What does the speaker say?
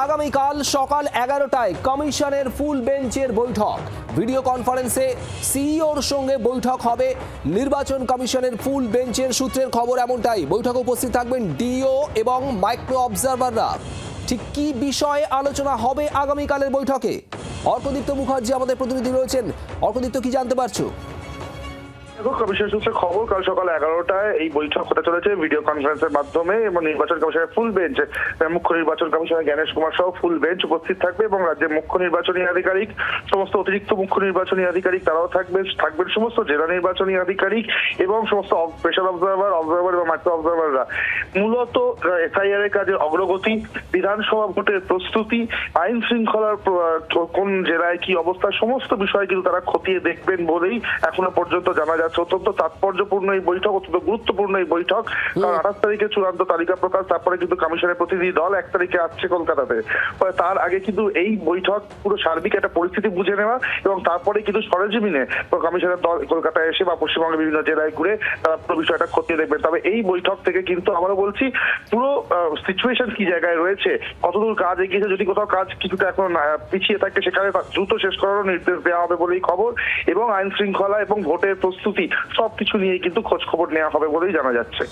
আগামীকাল সকাল 11টায় কমিশনের ফুল বেঞ্চের বৈঠক। ভিডিও কনফারেন্সে সিইওর সঙ্গে বৈঠক হবে নির্বাচন কমিশনের ফুল বেঞ্চের সূত্রের খবর এমনটাই। বৈঠকে উপস্থিত থাকবেন ডিও এবং মাইক্রো অবজারভাররা। ঠিক কি বিষয়ে আলোচনা হবে আগামীকালের বৈঠকে? অর্কদীপ্ত মুখার্জি আমাদের প্রতিনিধি রয়েছেন। অর্কদীপ্ত, কি জানতে পারছো? কমিশন সূত্রে খবর, কাল সকাল 11টায় এই বৈঠক হতে চলেছে ভিডিও কনফারেন্সের মাধ্যমে এবং নির্বাচন কমিশনের ফুল বেঞ্চ, মুখ্য নির্বাচন কমিশনার জ্ঞানেশ কুমার সহ ফুল বেঞ্চ উপস্থিত থাকবে এবং রাজ্যের মুখ্য নির্বাচনী আধিকারিক, সমস্ত অতিরিক্ত মুখ্য নির্বাচনী আধিকারিক তারাও থাকবেন সমস্ত জেলা নির্বাচনী আধিকারিক এবং সমস্ত স্পেশাল অবজারভার এবং মাইক্রো অবজারভাররা। মূলত এসআইআর এর কাজের অগ্রগতি, বিধানসভা ভোটের প্রস্তুতি, আইন শৃঙ্খলার কোন জেলায় কি অবস্থা, সমস্ত বিষয় কিন্তু তারা খতিয়ে দেখবেন বলেই এখনো পর্যন্ত জানা যাচ্ছে। অত্যন্ত তাৎপর্যপূর্ণ এই বৈঠক, অত্যন্ত গুরুত্বপূর্ণ এই বৈঠক, কারণ 28 তারিখে চূড়ান্ত তালিকা প্রকাশ, তারপরে কিন্তু কমিশনের প্রতিনিধি দল 1 তারিখে আসছে কলকাতাতে। তার আগে কিন্তু এই বৈঠক পুরো সার্বিক একটা পরিস্থিতি বুঝে নেওয়া এবং তারপরে কিন্তু সরেজমিনে কমিশনের দল কলকাতায় এসে বা পশ্চিমবঙ্গের বিভিন্ন জেলায় ঘুরে তারা পুরো বিষয়টা খতিয়ে দেখবেন। তবে এই বৈঠক থেকে কিন্তু আবারও বলছি, পুরো সিচুয়েশন কি জায়গায় রয়েছে, কতদূর কাজ এগিয়েছে, যদি কোথাও কাজ কিছুটা এখন পিছিয়ে থাকে সেখানে দ্রুত শেষ করারও নির্দেশ দেওয়া হবে বলেই খবর এবং আইন শৃঙ্খলা এবং ভোটের প্রস্তুতি সবকিছু নিয়ে কিন্তু খোঁজ খবর নেওয়া হবে বলেই জানা যাচ্ছে।